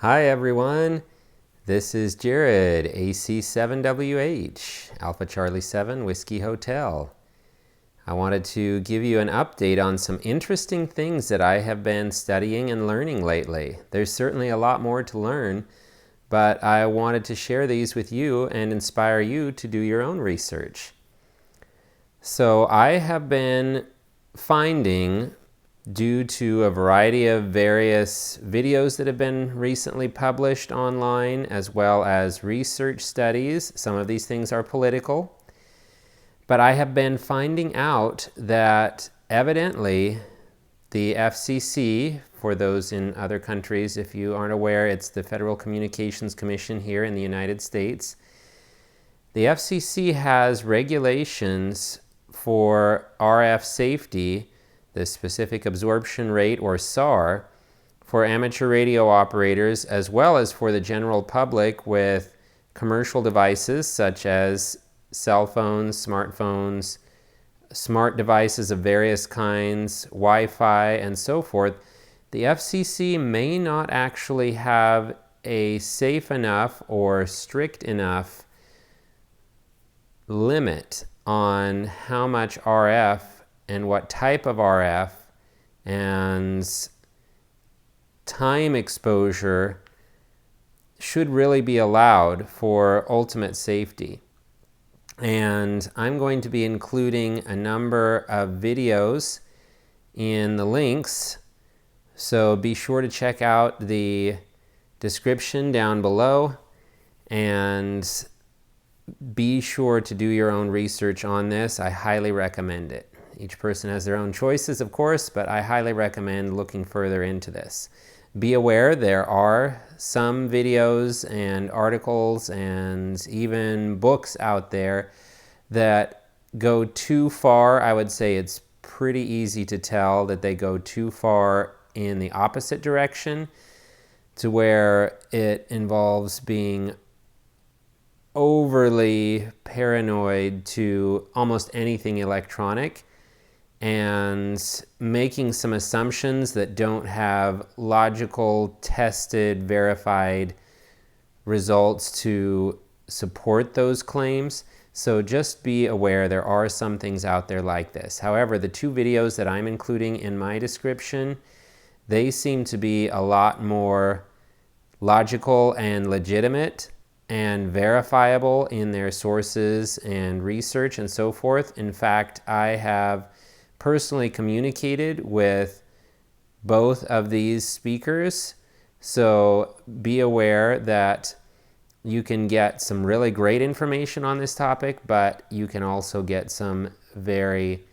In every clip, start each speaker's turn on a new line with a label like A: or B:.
A: Hi everyone, this is Jared, AC7WH, Alpha Charlie 7 Whiskey Hotel. I wanted to give you an update on some interesting things that I have been studying and learning lately. There's certainly a lot more to learn, but I wanted to share these with you and inspire you to do your own research. So I have been finding, due to a variety of various videos that have been recently published online, as well as research studies. Some of these things are political. But I have been finding out that evidently the FCC, for those in other countries, if you aren't aware, it's the Federal Communications Commission here in the United States. The FCC has regulations for RF safety, the specific absorption rate, or SAR, for amateur radio operators, as well as for the general public with commercial devices such as cell phones, smartphones, smart devices of various kinds, Wi-Fi, and so forth. The FCC may not actually have a safe enough or strict enough limit on how much RF and what type of RF and time exposure should really be allowed for ultimate safety. And I'm going to be including a number of videos in the links, so be sure to check out the description down below and be sure to do your own research on this. I highly recommend it. Each person has their own choices, of course, but I highly recommend looking further into this. Be aware there are some videos and articles and even books out there that go too far. I would say it's pretty easy to tell that they go too far in the opposite direction, to where it involves being overly paranoid to almost anything electronic and making some assumptions that don't have logical, tested, verified results to support those claims. So just be aware there are some things out there like this. However, the two videos that I'm including in my description, they seem to be a lot more logical and legitimate and verifiable in their sources and research and so forth. In fact, I have personally communicated with both of these speakers, so be aware that you can get some really great information on this topic, but you can also get some very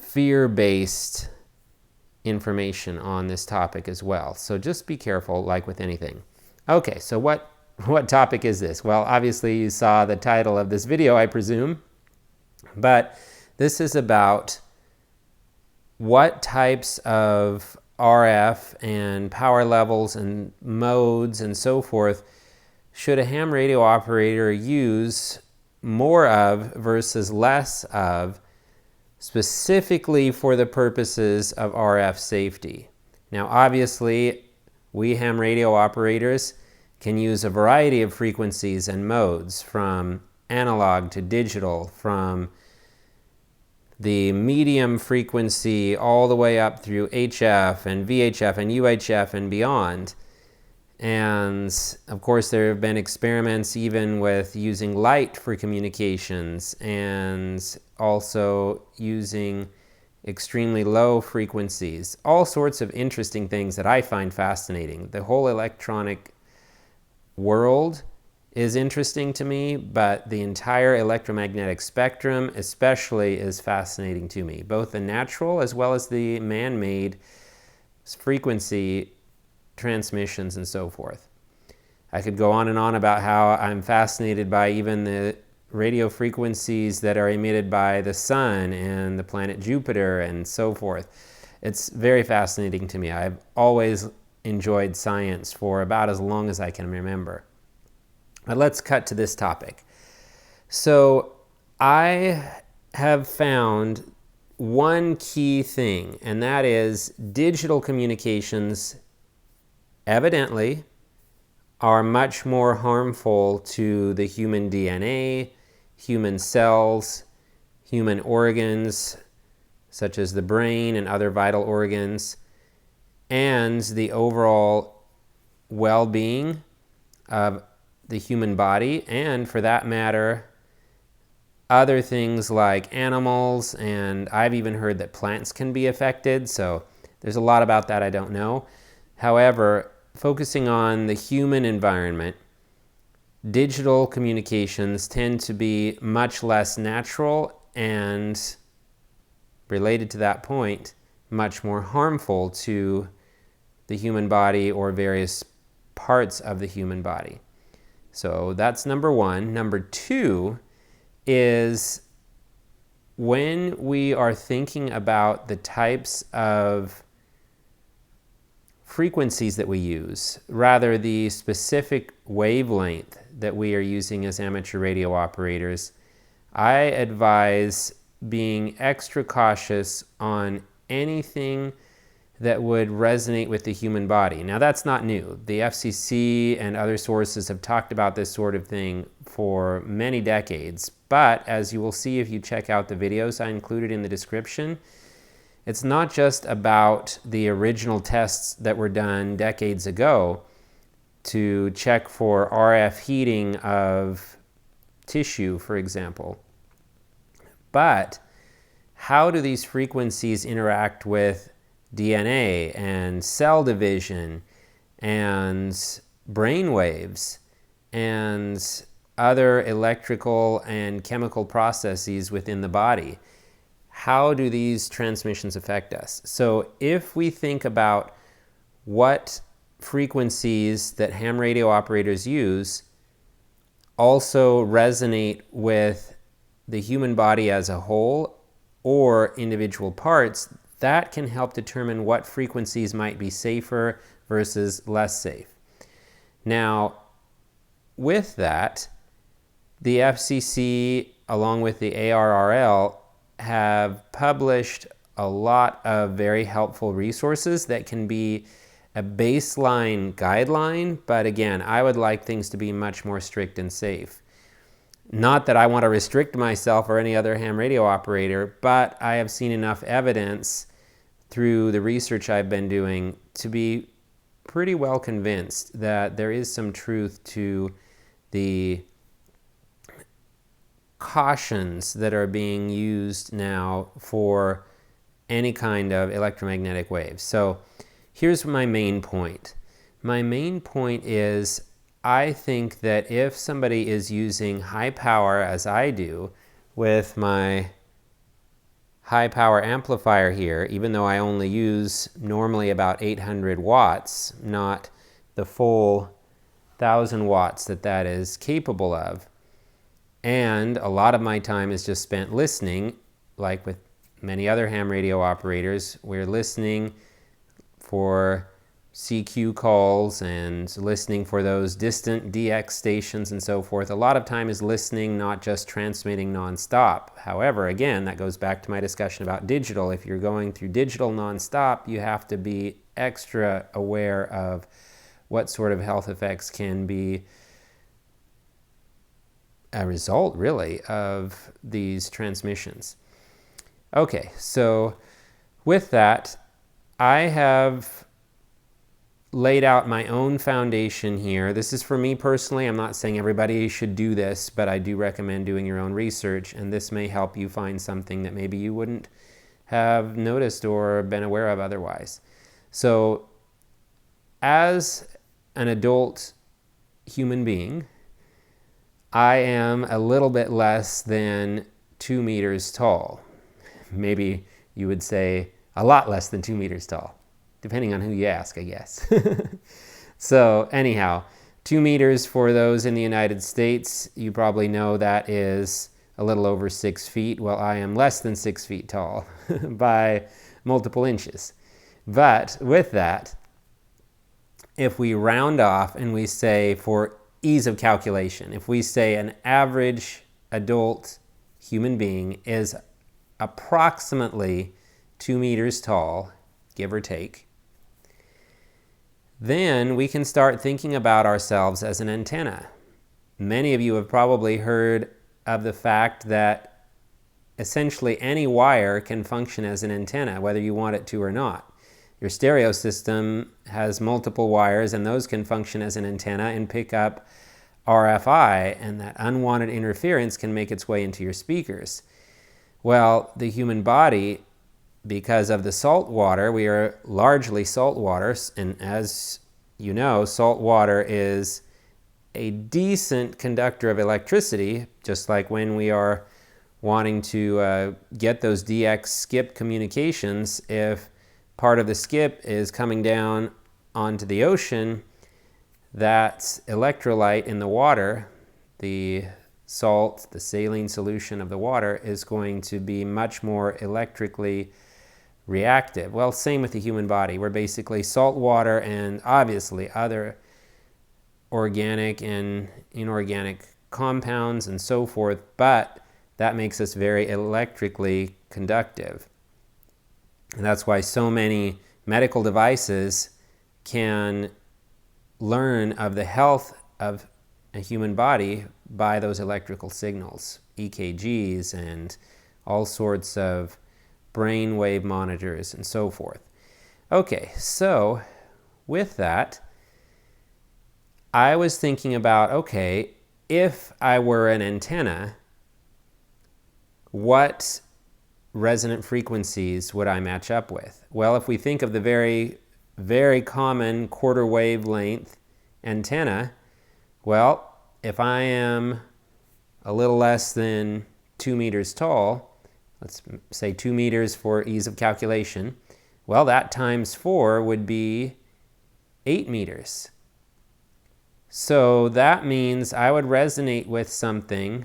A: fear-based information on this topic as well. So just be careful, like with anything. Okay, so what topic is this? Well, obviously you saw the title of this video, I presume, but this is about what types of RF and power levels and modes and so forth should a ham radio operator use more of versus less of, specifically for the purposes of RF safety. Now, obviously, we ham radio operators can use a variety of frequencies and modes, from analog to digital, from the medium frequency all the way up through HF and VHF and UHF and beyond. And of course, there have been experiments even with using light for communications, and also using extremely low frequencies. All sorts of interesting things that I find fascinating. The whole electronic world is interesting to me, but the entire electromagnetic spectrum especially is fascinating to me, both the natural as well as the man-made frequency transmissions and so forth. I could go on and on about how I'm fascinated by even the radio frequencies that are emitted by the sun and the planet Jupiter and so forth. It's very fascinating to me. I've always enjoyed science for about as long as I can remember. But let's cut to this topic. So I have found one key thing, and that is digital communications evidently are much more harmful to the human DNA, human cells, human organs, such as the brain and other vital organs, and the overall well-being of the human body, and for that matter, other things like animals, and I've even heard that plants can be affected, so there's a lot about that I don't know. However, focusing on the human environment, digital communications tend to be much less natural and, related to that point, much more harmful to the human body or various parts of the human body. So that's number one. Number two is when we are thinking about the types of frequencies that we use, rather the specific wavelength that we are using as amateur radio operators, I advise being extra cautious on anything that would resonate with the human body. Now, that's not new. The FCC and other sources have talked about this sort of thing for many decades, but as you will see if you check out the videos I included in the description, it's not just about the original tests that were done decades ago to check for RF heating of tissue, for example, but how do these frequencies interact with DNA and cell division and brain waves and other electrical and chemical processes within the body? How do these transmissions affect us? So if we think about what frequencies that ham radio operators use also resonate with the human body as a whole or individual parts, that can help determine what frequencies might be safer versus less safe. Now, with that, the FCC, along with the ARRL, have published a lot of very helpful resources that can be a baseline guideline, but again, I would like things to be much more strict and safe. Not that I want to restrict myself or any other ham radio operator, but I have seen enough evidence through the research I've been doing to be pretty well convinced that there is some truth to the cautions that are being used now for any kind of electromagnetic waves. So here's my main point. My main point is I think that if somebody is using high power, as I do, with my high power amplifier here, even though I only use normally about 800 watts, not the full 1,000 watts that is capable of, and a lot of my time is just spent listening, like with many other ham radio operators, we're listening for CQ calls and listening for those distant DX stations and so forth. A lot of time is listening, not just transmitting nonstop. However, again, that goes back to my discussion about digital. If you're going through digital nonstop, you have to be extra aware of what sort of health effects can be a result, really, of these transmissions. Okay, so with that, I have laid out my own foundation here. This is for me personally. I'm not saying everybody should do this, but I do recommend doing your own research, and this may help you find something that maybe you wouldn't have noticed or been aware of otherwise. So, as an adult human being, I am a little bit less than 2 meters tall. Maybe you would say a lot less than 2 meters tall, depending on who you ask, I guess. So anyhow, 2 meters for those in the United States, you probably know that is a little over 6 feet. Well, I am less than 6 feet tall by multiple inches. But with that, if we round off and we say, for ease of calculation, if we say an average adult human being is approximately 2 meters tall, give or take, then we can start thinking about ourselves as an antenna. Many of you have probably heard of the fact that essentially any wire can function as an antenna, whether you want it to or not. Your stereo system has multiple wires, and those can function as an antenna and pick up RFI, and that unwanted interference can make its way into your speakers. Well, the human body, because of the salt water, we are largely salt water, and as you know, salt water is a decent conductor of electricity, just like when we are wanting to get those DX skip communications. If part of the skip is coming down onto the ocean, that electrolyte in the water, the salt, the saline solution of the water, is going to be much more electrically reactive. Well, same with the human body. We're basically salt water and obviously other organic and inorganic compounds and so forth, but that makes us very electrically conductive. And that's why so many medical devices can learn of the health of a human body by those electrical signals, EKGs and all sorts of brain wave monitors and so forth. Okay, so with that, I was thinking about, okay, if I were an antenna, what resonant frequencies would I match up with? Well, if we think of the very, very common quarter wavelength antenna, well, if I am a little less than 2 meters tall, let's say 2 meters for ease of calculation, well, that times 4 would be 8 meters. So that means I would resonate with something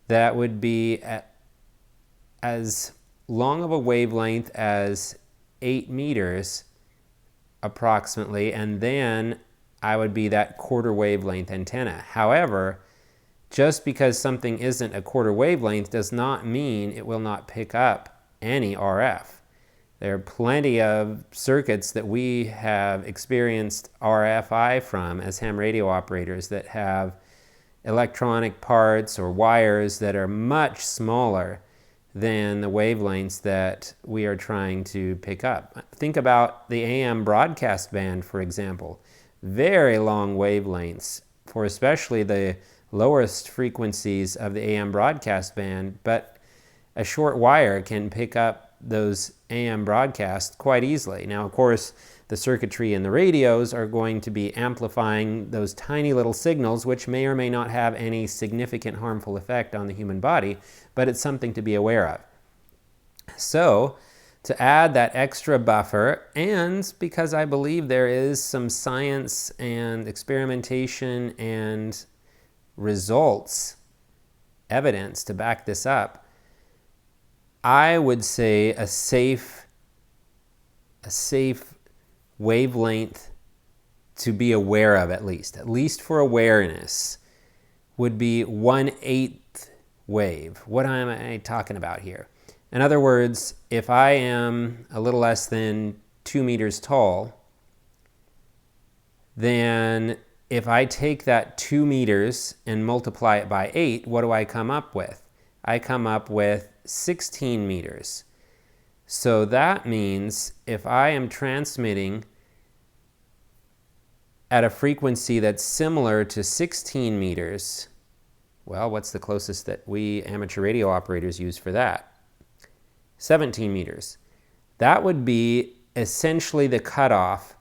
A: that would be as long of a wavelength as 8 meters approximately, and then I would be that quarter wavelength antenna. However, just because something isn't a quarter wavelength does not mean it will not pick up any RF. There are plenty of circuits that we have experienced RFI from as ham radio operators that have electronic parts or wires that are much smaller than the wavelengths that we are trying to pick up. Think about the AM broadcast band, for example. Very long wavelengths for especially the lowest frequencies of the AM broadcast band, but a short wire can pick up those AM broadcasts quite easily. Now, of course, the circuitry in the radios are going to be amplifying those tiny little signals, which may or may not have any significant harmful effect on the human body, but it's something to be aware of. So, to add that extra buffer, and because I believe there is some science and experimentation and results, evidence to back this up, I would say a safe wavelength to be aware of, at least for awareness, would be 1/8 wave. What am I talking about here? In other words, if I am a little less than 2 meters tall, then if I take that 2 meters and multiply it by 8, what do I come up with? I come up with 16 meters. So that means if I am transmitting at a frequency that's similar to 16 meters, well, what's the closest that we amateur radio operators use for that? 17 meters. That would be essentially the cutoff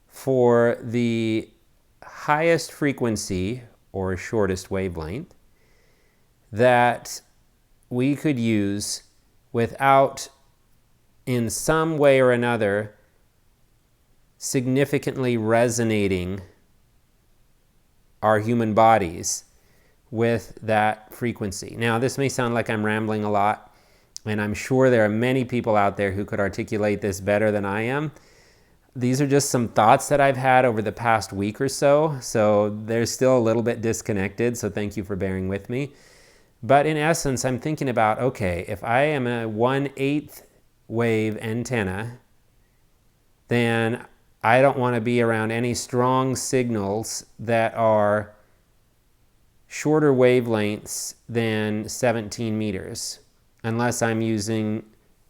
A: for the highest frequency or shortest wavelength that we could use without, in some way or another, significantly resonating our human bodies with that frequency. Now, this may sound like I'm rambling a lot, and I'm sure there are many people out there who could articulate this better than I am. These are just some thoughts that I've had over the past week or so, so they're still a little bit disconnected, so thank you for bearing with me. But in essence, I'm thinking about, okay, if I am a 1/8 wave antenna, then I don't want to be around any strong signals that are shorter wavelengths than 17 meters, unless I'm using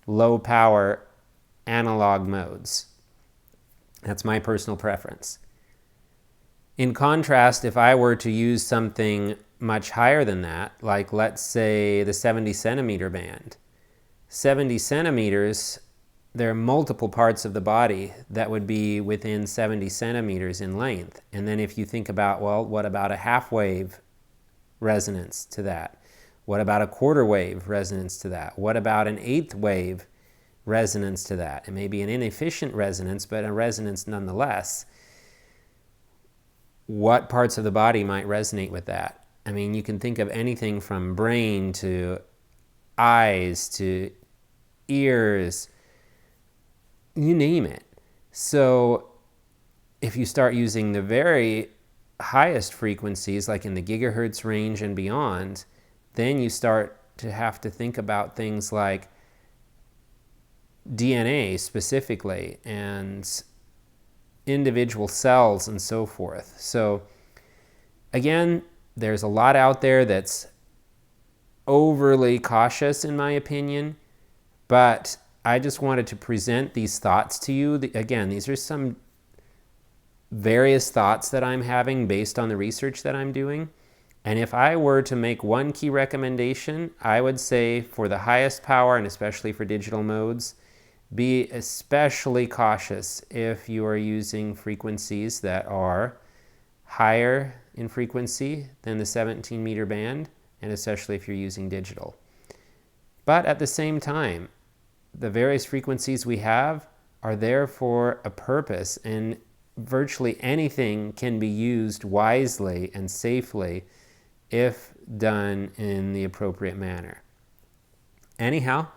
A: low power analog modes. That's my personal preference. In contrast, if I were to use something much higher than that, like let's say the 70 centimeter band, 70 centimeters, there are multiple parts of the body that would be within 70 centimeters in length. And then if you think about, well, what about a half wave resonance to that? What about a quarter wave resonance to that? What about an eighth wave resonance to that? It may be an inefficient resonance, but a resonance nonetheless. What parts of the body might resonate with that? I mean, you can think of anything from brain to eyes to ears, you name it. So if you start using the very highest frequencies, like in the gigahertz range and beyond, then you start to have to think about things like DNA specifically and individual cells and so forth. So again, there's a lot out there that's overly cautious in my opinion, but I just wanted to present these thoughts to you. Again, these are some various thoughts that I'm having based on the research that I'm doing. And if I were to make one key recommendation, I would say for the highest power, and especially for digital modes, be especially cautious if you are using frequencies that are higher in frequency than the 17 meter band, and especially if you're using digital. But at the same time, the various frequencies we have are there for a purpose, and virtually anything can be used wisely and safely if done in the appropriate manner. Anyhow,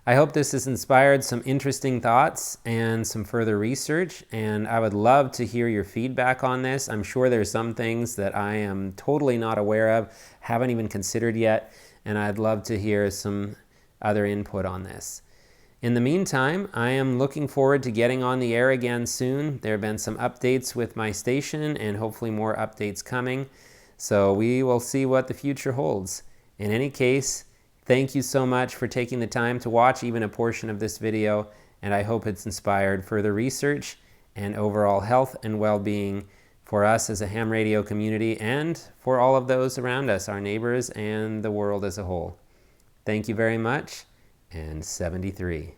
A: I hope this has inspired some interesting thoughts and some further research, and I would love to hear your feedback on this. I'm sure there's some things that I am totally not aware of, haven't even considered yet, and I'd love to hear some other input on this. In the meantime, I am looking forward to getting on the air again soon. There have been some updates with my station and hopefully more updates coming. So we will see what the future holds. In any case, thank you so much for taking the time to watch even a portion of this video, and I hope it's inspired further research and overall health and well-being for us as a ham radio community and for all of those around us, our neighbors and the world as a whole. Thank you very much. And 73.